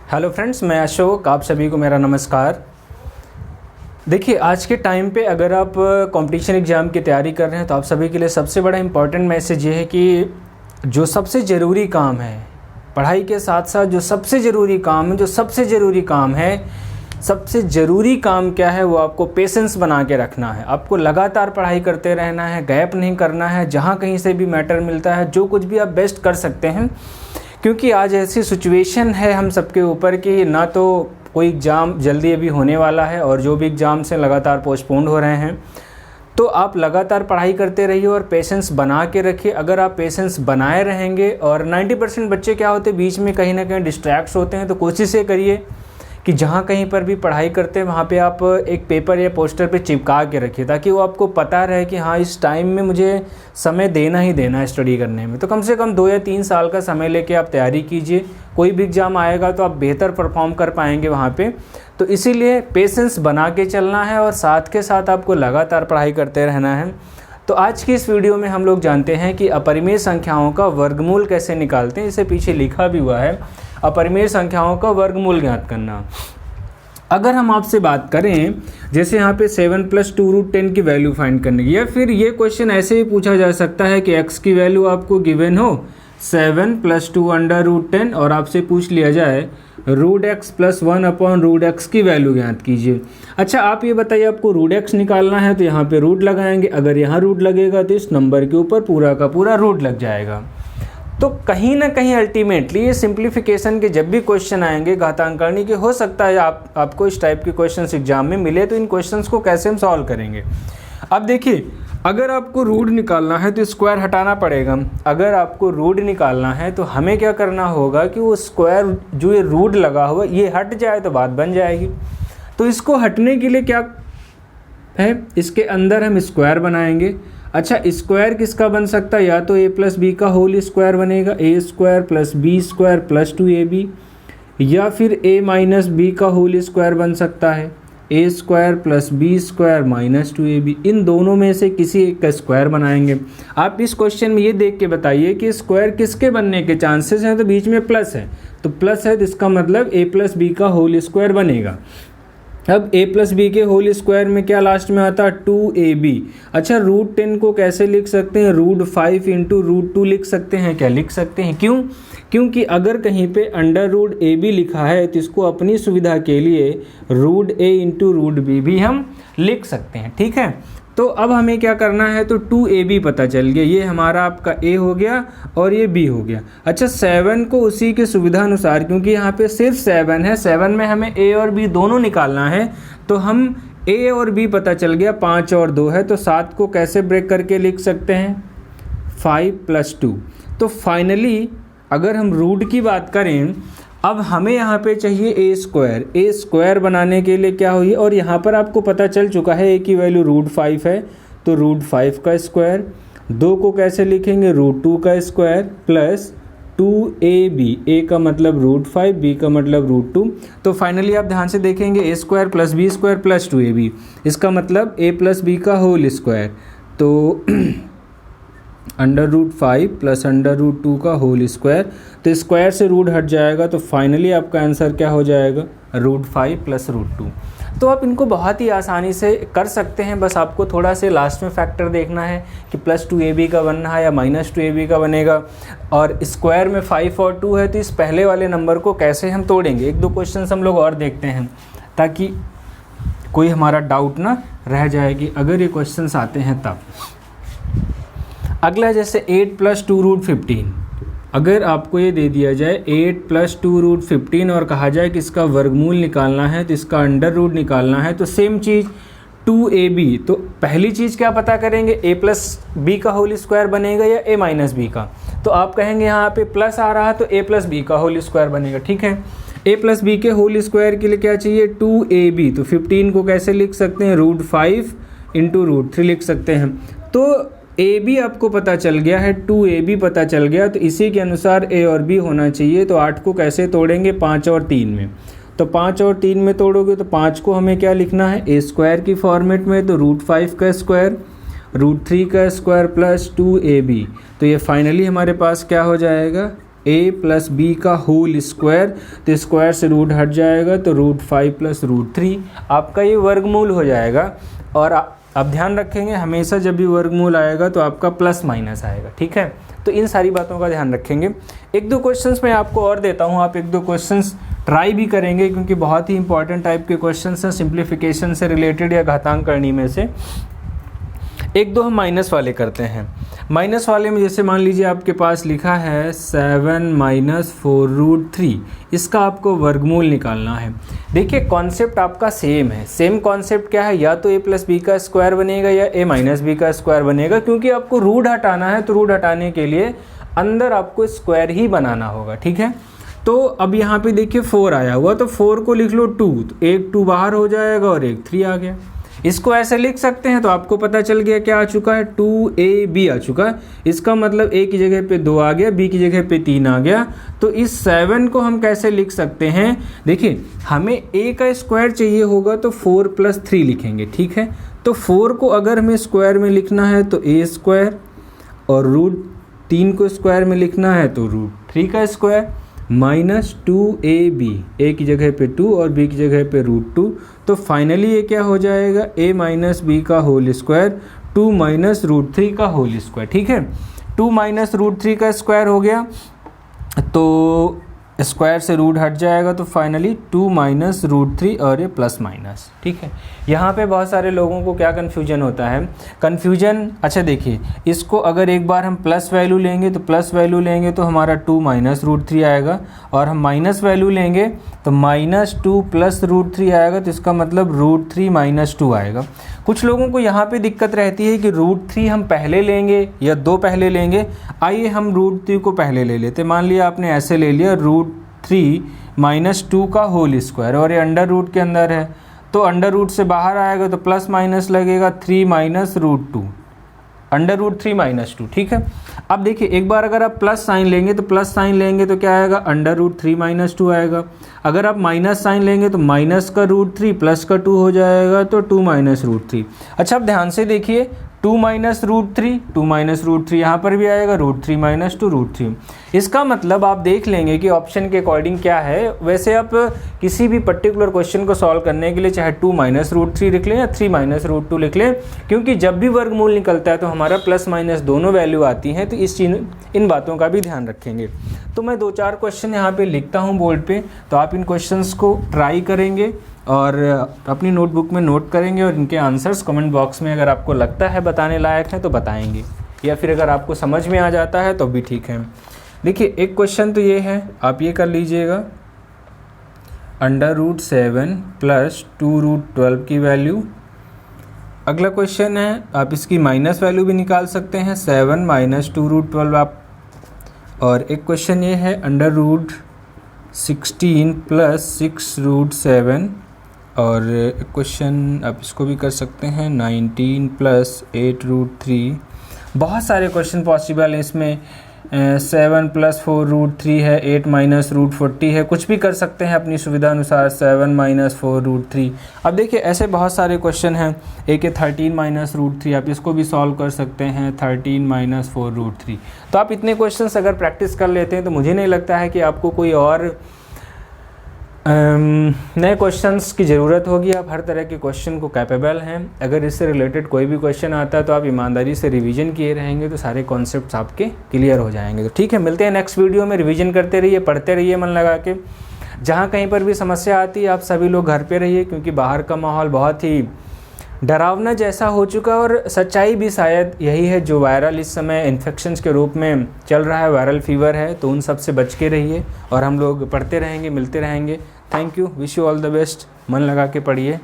Hello friends, मैं अशोक। आप सभी को मेरा नमस्कार। देखिए, आज के टाइम पे अगर आप कंपटीशन एग्ज़ाम की तैयारी कर रहे हैं तो आप सभी के लिए सबसे बड़ा इम्पॉर्टेंट मैसेज ये है कि जो सबसे ज़रूरी काम है, पढ़ाई के साथ साथ जो सबसे ज़रूरी काम है, सबसे ज़रूरी काम क्या है, वो आपको पेशेंस बना के रखना है। आपको लगातार पढ़ाई करते रहना है, गैप नहीं करना है। जहाँ कहीं से भी मैटर मिलता है, जो कुछ भी आप बेस्ट कर सकते हैं, क्योंकि आज ऐसी सिचुएशन है हम सबके ऊपर कि ना तो कोई एग्ज़ाम जल्दी अभी होने वाला है और जो भी एग्ज़ाम्स हैं लगातार पोस्टपोन्ड हो रहे हैं। तो आप लगातार पढ़ाई करते रहिए और पेशेंस बना के रखिए। अगर आप पेशेंस बनाए रहेंगे, और 90% बच्चे क्या होते हैं, बीच में कहीं ना कहीं डिस्ट्रैक्ट होते हैं, तो कोशिश ये करिए कि जहाँ कहीं पर भी पढ़ाई करते हैं वहाँ पे आप एक पेपर या पोस्टर पे चिपका के रखिए, ताकि वो आपको पता रहे कि हाँ, इस टाइम में मुझे समय देना ही देना है स्टडी करने में। तो कम से कम 2 या 3 साल का समय लेके आप तैयारी कीजिए। कोई भी एग्ज़ाम आएगा तो आप बेहतर परफॉर्म कर पाएंगे वहाँ पे। तो इसीलिए पेशेंस बना के चलना है और साथ के साथ आपको लगातार पढ़ाई करते रहना है। तो आज की इस वीडियो में हम लोग जानते हैं कि अपरिमेय संख्याओं का वर्गमूल कैसे निकालते हैं। इसे पीछे लिखा भी हुआ है, अपरिमेय संख्याओं का वर्गमूल ज्ञात करना। अगर हम आपसे बात करें, जैसे यहाँ पे 7 + 2√10 की वैल्यू फाइंड करने की, या फिर ये क्वेश्चन ऐसे भी पूछा जा सकता है कि x की वैल्यू आपको गिवन हो 7 + 2√10 और आपसे पूछ लिया जाए √x + 1/√x की वैल्यू ज्ञात कीजिए। अच्छा, आप ये बताइए, आपको √x निकालना है तो यहाँ पे रूट लगाएंगे। अगर यहाँ रूट लगेगा तो इस नंबर के ऊपर पूरा का पूरा रूट लग जाएगा। तो कहीं ना कहीं अल्टीमेटली ये सिंप्लीफिकेशन के जब भी क्वेश्चन आएंगे घातांकनी के, हो सकता है आपको इस टाइप के क्वेश्चंस एग्जाम में मिले, तो इन क्वेश्चंस को कैसे हम सॉल्व करेंगे। अब देखिए, अगर आपको रूट निकालना है तो स्क्वायर हटाना पड़ेगा। अगर आपको रूट निकालना है तो हमें क्या करना होगा कि वो स्क्वायर जो ये रूट लगा हुआ ये हट जाए तो बात बन जाएगी। तो इसको हटने के लिए क्या है, इसके अंदर हम स्क्वायर बनाएंगे। अच्छा, स्क्वायर किसका बन सकता है, या तो a + b का होल स्क्वायर बनेगा, a² + b² + 2ab, या फिर a - b का होल स्क्वायर बन सकता है, a² + b² - 2ab। इन दोनों में से किसी एक का स्क्वायर बनाएंगे। आप इस क्वेश्चन में ये देख के बताइए कि स्क्वायर किसके बनने के चांसेस हैं, तो बीच में प्लस है, तो प्लस है तो इसका मतलब a + b का होल स्क्वायर बनेगा। अब a + b के होल स्क्वायर में क्या लास्ट में आता है, 2ab। अच्छा, √10 को कैसे लिख सकते हैं, √5 × √2 लिख सकते हैं। क्या लिख सकते हैं, क्यों? क्योंकि अगर कहीं पे √ab लिखा है तो इसको अपनी सुविधा के लिए √a × √b भी हम लिख सकते हैं। ठीक है, तो अब हमें क्या करना है, तो 2ab पता चल गया, ये हमारा आपका a हो गया और ये b हो गया। अच्छा, 7 को उसी के सुविधा अनुसार, क्योंकि यहाँ पे सिर्फ 7 है, 7 में हमें a और b दोनों निकालना है, तो हम a और b पता चल गया, 5 और 2 है, तो 7 को कैसे ब्रेक करके लिख सकते हैं, 5 + 2। तो फाइनली अगर हम रूट की बात करें, अब हमें यहाँ पे चाहिए a² बनाने के लिए क्या हुई, और यहाँ पर आपको पता चल चुका है a की वैल्यू √5 है, तो √5 का स्क्वायर। 2 को कैसे लिखेंगे, √2 का स्क्वायर प्लस 2ab, a का मतलब √5, b का मतलब √2। तो फाइनली आप ध्यान से देखेंगे, a² + b² + 2ab, इसका मतलब a + b का होल स्क्वायर, तो √5 + √2 का होल स्क्वायर। तो स्क्वायर से रूट हट जाएगा, तो फाइनली आपका आंसर क्या हो जाएगा, √5 + √2। तो आप इनको बहुत ही आसानी से कर सकते हैं। बस आपको थोड़ा से लास्ट में फैक्टर देखना है कि +2ab का बनना है या -2ab का बनेगा, और स्क्वायर में 5 और 2 है, तो इस पहले वाले नंबर को कैसे हम तोड़ेंगे। 1-2 क्वेश्चन हम लोग और देखते हैं, ताकि कोई हमारा डाउट ना रह जाए कि अगर ये क्वेश्चन आते हैं तब। अगला, जैसे 8 + 2√15, अगर आपको ये दे दिया जाए 8 + 2√15 और कहा जाए कि इसका वर्गमूल निकालना है, तो इसका अंडर रूट निकालना है, तो सेम चीज़ 2ab। तो पहली चीज़ क्या पता करेंगे, a + b का होल स्क्वायर बनेगा या a - b का। तो आप कहेंगे यहाँ पे प्लस आ रहा है तो a + b का होल स्क्वायर बनेगा। ठीक है, a + b के होल स्क्वायर के लिए क्या चाहिए, 2ab। तो 15 को कैसे लिख सकते हैं, √5 × √3 लिख सकते हैं। तो a b आपको पता चल गया है, 2ab पता चल गया, तो इसी के अनुसार a और b होना चाहिए। तो 8 को कैसे तोड़ेंगे, 5 और 3 में। तो 5 और 3 में तोड़ोगे तो 5 को हमें क्या लिखना है, a² की फॉर्मेट में, तो √5 का स्क्वायर, √3 का स्क्वायर प्लस 2ab। तो ये फाइनली हमारे पास क्या हो जाएगा, a प्लस बी का होल स्क्वायर, तो स्क्वायर से रूट हट जाएगा तो √5 प्लस √3 आपका ये वर्गमूल हो जाएगा। और आप ध्यान रखेंगे हमेशा जब भी वर्गमूल आएगा तो आपका प्लस माइनस आएगा, ठीक है। तो इन सारी बातों का ध्यान रखेंगे। एक दो क्वेश्चंस मैं आपको और देता हूँ, आप एक दो क्वेश्चंस ट्राई भी करेंगे क्योंकि बहुत ही इंपॉर्टेंट टाइप के क्वेश्चंस हैं सिंप्लीफिकेशन से रिलेटेड या घातांक करनी में से। एक दो हम माइनस वाले करते हैं। माइनस वाले में जैसे मान लीजिए आपके पास लिखा है 7 माइनस 4√3, इसका आपको वर्गमूल निकालना है। देखिए कॉन्सेप्ट आपका सेम है। सेम कॉन्सेप्ट क्या है, या तो a प्लस बी का स्क्वायर बनेगा या a माइनस बी का स्क्वायर बनेगा, क्योंकि आपको रूट हटाना है तो रूट हटाने के लिए अंदर आपको स्क्वायर ही बनाना होगा, ठीक है। तो अब यहाँ पे देखिए 4 आया हुआ, तो 4 को लिख लो 2, तो एक 2 बाहर हो जाएगा और एक 3 आ गया। इसको ऐसे लिख सकते हैं, तो आपको पता चल गया क्या आ चुका है, 2ab आ चुका है। इसका मतलब a की जगह पे 2 आ गया, b की जगह पे 3 आ गया। तो इस 7 को हम कैसे लिख सकते हैं, देखिए हमें a का स्क्वायर चाहिए होगा तो 4 प्लस 3 लिखेंगे, ठीक है। तो 4 को अगर हमें स्क्वायर में लिखना है तो a स्क्वायर, और √3 को स्क्वायर में लिखना है तो √3 का स्क्वायर, माइनस 2ab, a की जगह पे 2 और b की जगह पे √2। तो फाइनली ये क्या हो जाएगा, a माइनस बी का होल स्क्वायर, 2 माइनस √3 का होल स्क्वायर, ठीक है। 2 माइनस √3 का स्क्वायर हो गया तो स्क्वायर से रूट हट जाएगा, तो फाइनली 2 माइनस √3 और ये प्लस माइनस, ठीक है। यहाँ पे बहुत सारे लोगों को क्या कन्फ्यूजन होता है, कन्फ्यूजन, अच्छा देखिए इसको अगर एक बार हम प्लस वैल्यू लेंगे तो प्लस वैल्यू लेंगे तो हमारा 2 माइनस √3 आएगा, और हम माइनस वैल्यू लेंगे तो -2 प्लस √3 आएगा, तो इसका मतलब √3 माइनस 2 आएगा। कुछ लोगों को यहाँ पे दिक्कत रहती है कि √3 हम पहले लेंगे या 2 पहले लेंगे। आइए हम √3 को पहले ले लेते। मान लिया आपने ऐसे ले लिया √3 माइनस 2 का होल स्क्वायर, और ये अंडर रूट के अंदर है तो अंडर रूट से बाहर आएगा तो प्लस माइनस लगेगा, 3 माइनस √2, अंडर रूट 3 माइनस 2, ठीक है। अब देखिए एक बार अगर आप प्लस साइन लेंगे तो प्लस साइन लेंगे तो क्या आएगा, अंडर रूट 3 माइनस 2 आएगा। अगर आप माइनस साइन लेंगे तो माइनस का √3 प्लस का 2 हो जाएगा, तो 2 माइनस √3। अच्छा अब ध्यान से देखिए 2 माइनस √3, 2 माइनस √3 यहाँ पर भी आएगा, √3 माइनस 2 √3। इसका मतलब आप देख लेंगे कि ऑप्शन के अकॉर्डिंग क्या है। वैसे आप किसी भी पर्टिकुलर क्वेश्चन को सॉल्व करने के लिए चाहे 2 माइनस √3 लिख लें या 3 माइनस √2 लिख लें, क्योंकि जब भी वर्गमूल निकलता है तो हमारा प्लस माइनस दोनों वैल्यू आती हैं, तो इन बातों का भी ध्यान रखेंगे। तो मैं 2-4 क्वेश्चन यहाँ पे लिखता हूँ बोर्ड पे, तो आप इन क्वेश्चंस को ट्राई करेंगे और अपनी नोटबुक में नोट करेंगे, और इनके आंसर्स कमेंट बॉक्स में अगर आपको लगता है बताने लायक है तो बताएंगे, या फिर अगर आपको समझ में आ जाता है तो भी ठीक है। देखिए एक क्वेश्चन तो ये है, आप ये कर लीजिएगा, √7 प्लस 2√12 की वैल्यू। अगला क्वेश्चन है, आप इसकी माइनस वैल्यू भी निकाल सकते हैं, 7 माइनस 2√12 आप। और एक क्वेश्चन ये है, √16 प्लस 6√7। और एक क्वेश्चन आप इसको भी कर सकते हैं, 19 प्लस 8√3। बहुत सारे क्वेश्चन पॉसिबल हैं इसमें, 7 प्लस 4√3 है, 8 माइनस √40 है, कुछ भी कर सकते हैं अपनी सुविधा अनुसार, 7 माइनस 4√3। अब देखिए ऐसे बहुत सारे क्वेश्चन हैं, एक है 13 माइनस √3, आप इसको भी सॉल्व कर सकते हैं, 13 माइनस 4√3। तो आप इतने क्वेश्चंस अगर प्रैक्टिस कर लेते हैं तो मुझे नहीं लगता है कि आपको कोई और नए क्वेश्चंस की ज़रूरत होगी। आप हर तरह के क्वेश्चन को कैपेबल हैं। अगर इससे रिलेटेड कोई भी क्वेश्चन आता है तो आप ईमानदारी से रिवीजन किए रहेंगे तो सारे कॉन्सेप्ट्स आपके क्लियर हो जाएंगे। तो ठीक है, मिलते हैं नेक्स्ट वीडियो में। रिवीजन करते रहिए, पढ़ते रहिए मन लगा के। जहाँ कहीं पर भी समस्या आती है आप सभी लोग घर पे रहिए, क्योंकि बाहर का माहौल बहुत ही डरावना जैसा हो चुका है, और सच्चाई भी शायद यही है। जो वायरल इस समय इन्फेक्शंस के रूप में चल रहा है, वायरल फीवर है, तो उन सब से बच के रहिए, और हम लोग पढ़ते रहेंगे, मिलते रहेंगे। Thank you, wish you all the best. मन लगा के पढ़िए।